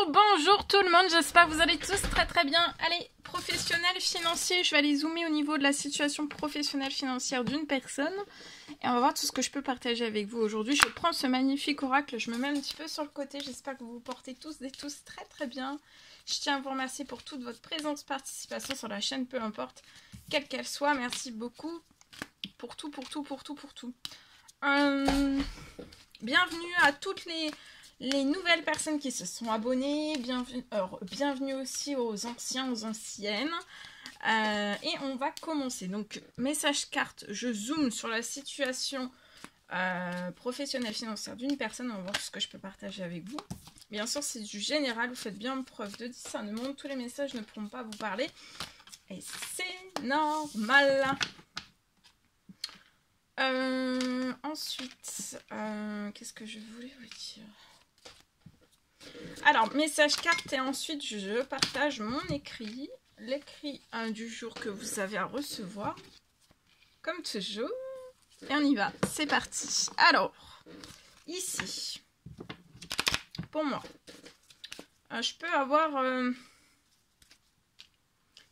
Bonjour tout le monde, j'espère que vous allez tous très bien. Allez, professionnel, financier, je vais aller zoomer au niveau de la situation professionnelle financière d'une personne. Et on va voir tout ce que je peux partager avec vous aujourd'hui. Je prends ce magnifique oracle, je me mets un petit peu sur le côté. J'espère que vous vous portez tous et tous très bien. Je tiens à vous remercier pour toute votre présence, participation sur la chaîne, peu importe, quelle qu'elle soit. Merci beaucoup pour tout. Bienvenue à toutes les nouvelles personnes qui se sont abonnées, bienvenue aussi aux anciens, aux anciennes. Et on va commencer. Donc, message carte, je zoome sur la situation professionnelle financière d'une personne. On va voir ce que je peux partager avec vous. Bien sûr, c'est du général, vous faites bien preuve de discernement. Tous les messages ne pourront pas vous parler. Et c'est normal. Ensuite, qu'est-ce que je voulais vous dire? Alors, message carte et ensuite je partage mon écrit, l'écrit du jour que vous avez à recevoir, comme toujours. Et on y va, c'est parti. Alors, ici, pour moi, je peux avoir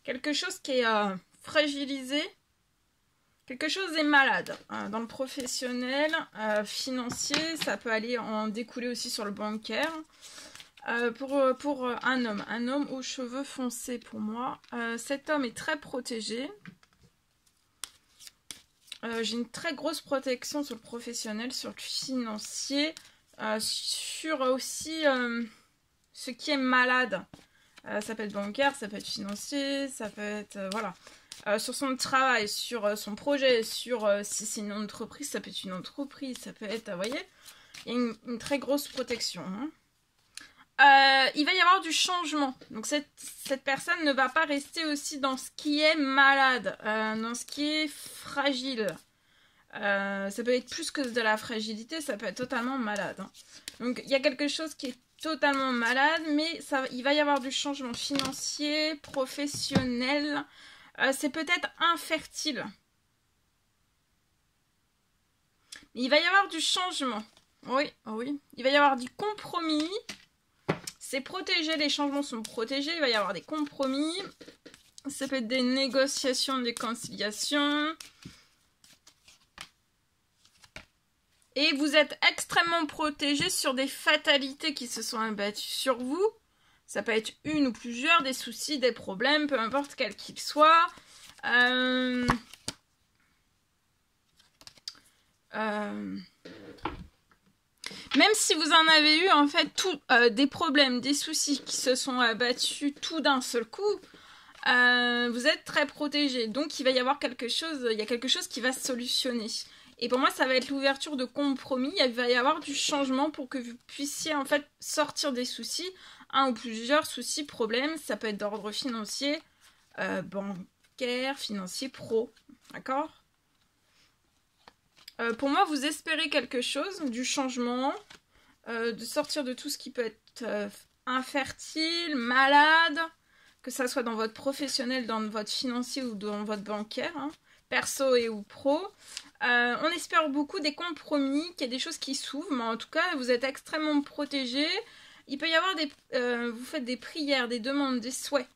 quelque chose qui est fragilisé. Quelque chose est malade dans le professionnel, financier, ça peut aller en découler aussi sur le bancaire. Pour un homme aux cheveux foncés pour moi. Cet homme est très protégé. J'ai une très grosse protection sur le professionnel, sur le financier, sur aussi ce qui est malade. Ça peut être bancaire, ça peut être financier, ça peut être... voilà. Sur son travail, sur son projet, sur si c'est une entreprise, ça peut être une entreprise, ça peut être, vous voyez, il y a une très grosse protection. Il va y avoir du changement. Donc cette personne ne va pas rester aussi dans ce qui est malade, dans ce qui est fragile. Ça peut être plus que de la fragilité, ça peut être totalement malade. Donc il y a quelque chose qui est totalement malade, mais il va y avoir du changement financier, professionnel. C'est peut-être infertile. Mais il va y avoir du changement. Oui. Il va y avoir du compromis. C'est protégé, les changements sont protégés. Il va y avoir des compromis. Ça peut être des négociations, des conciliations. Et vous êtes extrêmement protégé sur des fatalités qui se sont abattues sur vous. Ça peut être une ou plusieurs, des soucis, des problèmes, peu importe quels qu'ils soient. Même si vous en avez eu, en fait, des problèmes, des soucis qui se sont abattus tout d'un seul coup, vous êtes très protégé. Donc, il va y avoir quelque chose, il y a quelque chose qui va se solutionner. Et pour moi, ça va être l'ouverture de compromis. Il va y avoir du changement pour que vous puissiez, en fait, sortir des soucis. Un ou plusieurs soucis, problèmes. Ça peut être d'ordre financier, bancaire, financier, pro. D'accord ? Pour moi, vous espérez quelque chose, du changement, de sortir de tout ce qui peut être infertile, malade, que ça soit dans votre professionnel, dans votre financier ou dans votre bancaire, perso et ou pro. On espère beaucoup des compromis, qu'il y ait des choses qui s'ouvrent, mais en tout cas, vous êtes extrêmement protégés. Il peut y avoir vous faites des prières, des demandes, des souhaits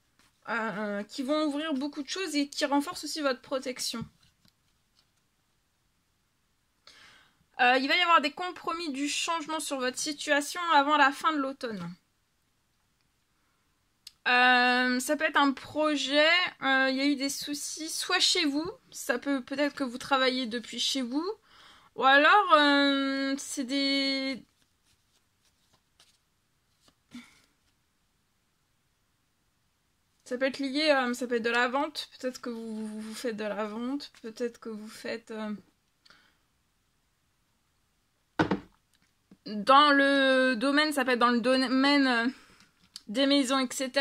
qui vont ouvrir beaucoup de choses et qui renforcent aussi votre protection. Il va y avoir des compromis, du changement sur votre situation avant la fin de l'automne. Ça peut être un projet, il y a eu des soucis, soit chez vous, ça peut-être que vous travaillez depuis chez vous, ou alors c'est des... Ça peut être lié, ça peut être de la vente, peut-être que vous faites de la vente, peut-être que vous faites... Dans le domaine, ça peut être dans le domaine des maisons, etc.,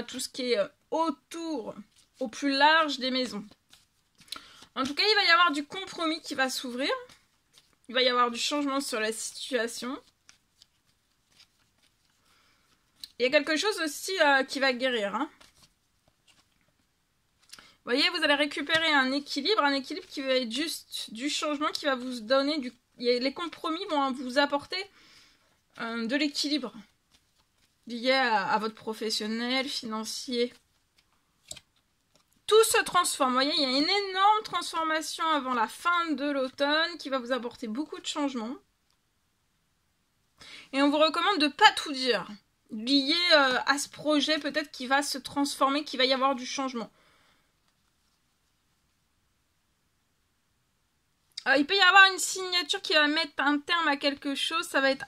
tout ce qui est autour, au plus large des maisons. En tout cas, il va y avoir du compromis qui va s'ouvrir. Il va y avoir du changement sur la situation. Il y a quelque chose aussi qui va guérir. Vous voyez, vous allez récupérer un équilibre qui va être juste du changement, qui va vous donner les compromis vont vous apporter de l'équilibre. lié à votre professionnel, financier. Tout se transforme. Vous voyez, il y a une énorme transformation avant la fin de l'automne qui va vous apporter beaucoup de changements. Et on vous recommande de ne pas tout dire. Lié à ce projet peut-être qui va se transformer, qui va y avoir du changement. Il peut y avoir une signature qui va mettre un terme à quelque chose. Ça va être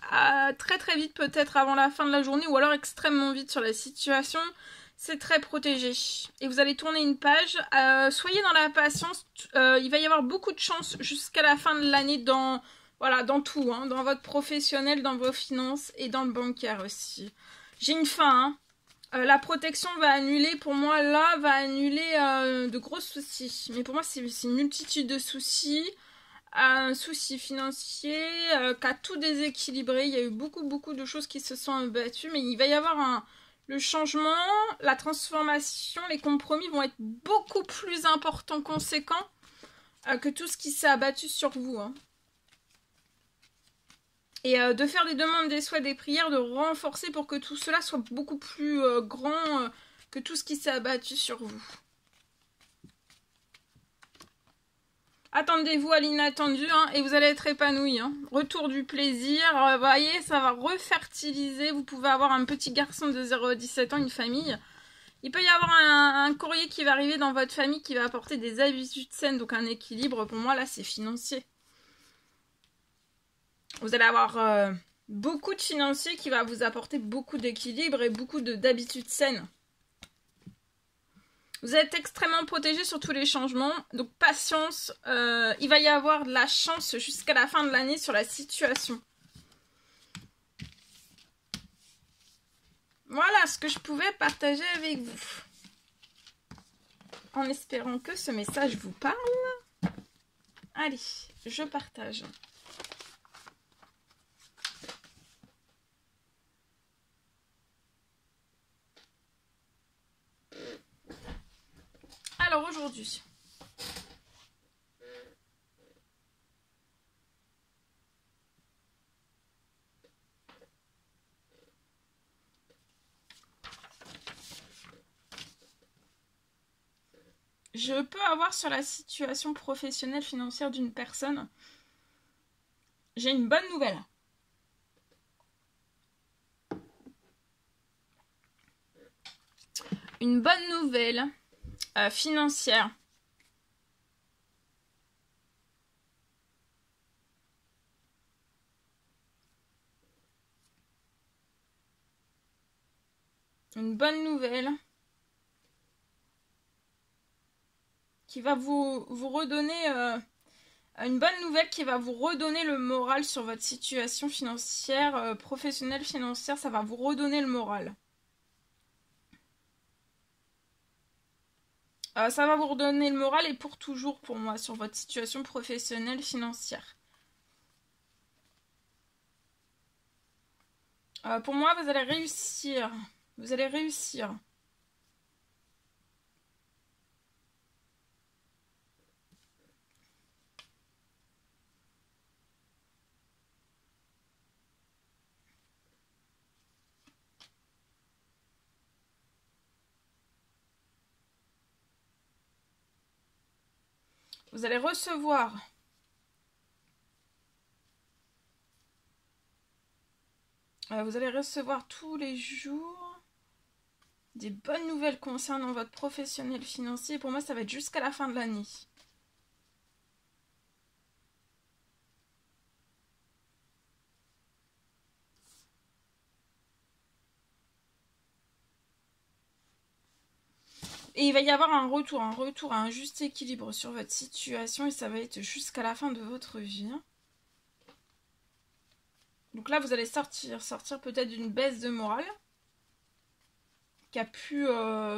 très très vite peut-être avant la fin de la journée ou alors extrêmement vite sur la situation. C'est très protégé. Et vous allez tourner une page. Soyez dans la patience. Il va y avoir beaucoup de chance jusqu'à la fin de l'année dans tout. Hein, dans votre professionnel, dans vos finances et dans le bancaire aussi. J'ai une fin. Hein. La protection va annuler, pour moi, va annuler de gros soucis. Mais pour moi, c'est une multitude de soucis. Un souci financier qui a tout déséquilibré. Il y a eu beaucoup de choses qui se sont abattues, mais il va y avoir le changement, la transformation, les compromis vont être beaucoup plus importants, conséquents que tout ce qui s'est abattu sur vous. Hein. Et de faire des demandes, des souhaits, des prières, de renforcer pour que tout cela soit beaucoup plus grand que tout ce qui s'est abattu sur vous. Attendez-vous à l'inattendu hein, et vous allez être épanoui. Hein. Retour du plaisir, vous voyez, ça va refertiliser. Vous pouvez avoir un petit garçon de 0 à 17 ans, une famille. Il peut y avoir un courrier qui va arriver dans votre famille qui va apporter des habitudes saines, donc un équilibre. Pour moi, là, c'est financier. Vous allez avoir beaucoup de financiers qui va vous apporter beaucoup d'équilibre et beaucoup d'habitudes saines. Vous êtes extrêmement protégé sur tous les changements, donc patience, il va y avoir de la chance jusqu'à la fin de l'année sur la situation. Voilà ce que je pouvais partager avec vous. En espérant que ce message vous parle. Allez, je partage. Alors aujourd'hui, je peux avoir sur la situation professionnelle financière d'une personne, j'ai une bonne nouvelle. Une bonne nouvelle financière. Une bonne nouvelle qui va vous redonner une bonne nouvelle qui va vous redonner le moral sur votre situation financière, professionnelle, financière, ça va vous redonner le moral. Ça va vous redonner le moral et pour toujours pour moi sur votre situation professionnelle, financière. Pour moi, vous allez réussir. Vous allez réussir. Vous allez recevoir tous les jours des bonnes nouvelles concernant votre professionnel financier. Pour moi, ça va être jusqu'à la fin de l'année. Et il va y avoir un retour à un juste équilibre sur votre situation et ça va être jusqu'à la fin de votre vie. Donc là, vous allez sortir peut-être d'une baisse de morale qui a pu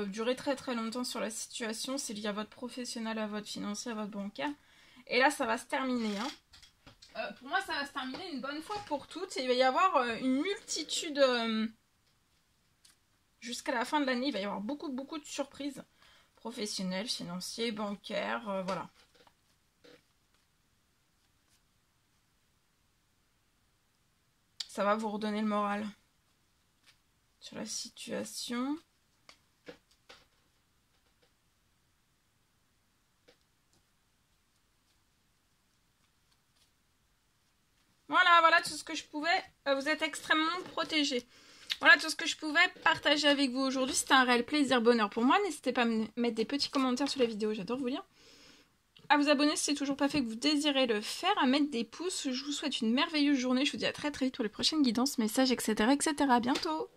durer très très longtemps sur la situation. C'est lié à votre professionnel, à votre financier, à votre bancaire. Et là, ça va se terminer. Hein. Pour moi, ça va se terminer une bonne fois pour toutes. Et il va y avoir une multitude... jusqu'à la fin de l'année, il va y avoir beaucoup de surprises. Professionnelles, financiers, bancaires, voilà. Ça va vous redonner le moral. sur la situation. Voilà tout ce que je pouvais. Vous êtes extrêmement protégés. Voilà tout ce que je pouvais partager avec vous aujourd'hui. C'était un réel plaisir, bonheur pour moi. N'hésitez pas à me mettre des petits commentaires sous la vidéo, j'adore vous lire. À vous abonner si c'est toujours pas fait, que vous désirez le faire, à mettre des pouces. Je vous souhaite une merveilleuse journée. Je vous dis à très très vite pour les prochaines guidances, messages, etc. etc. À bientôt.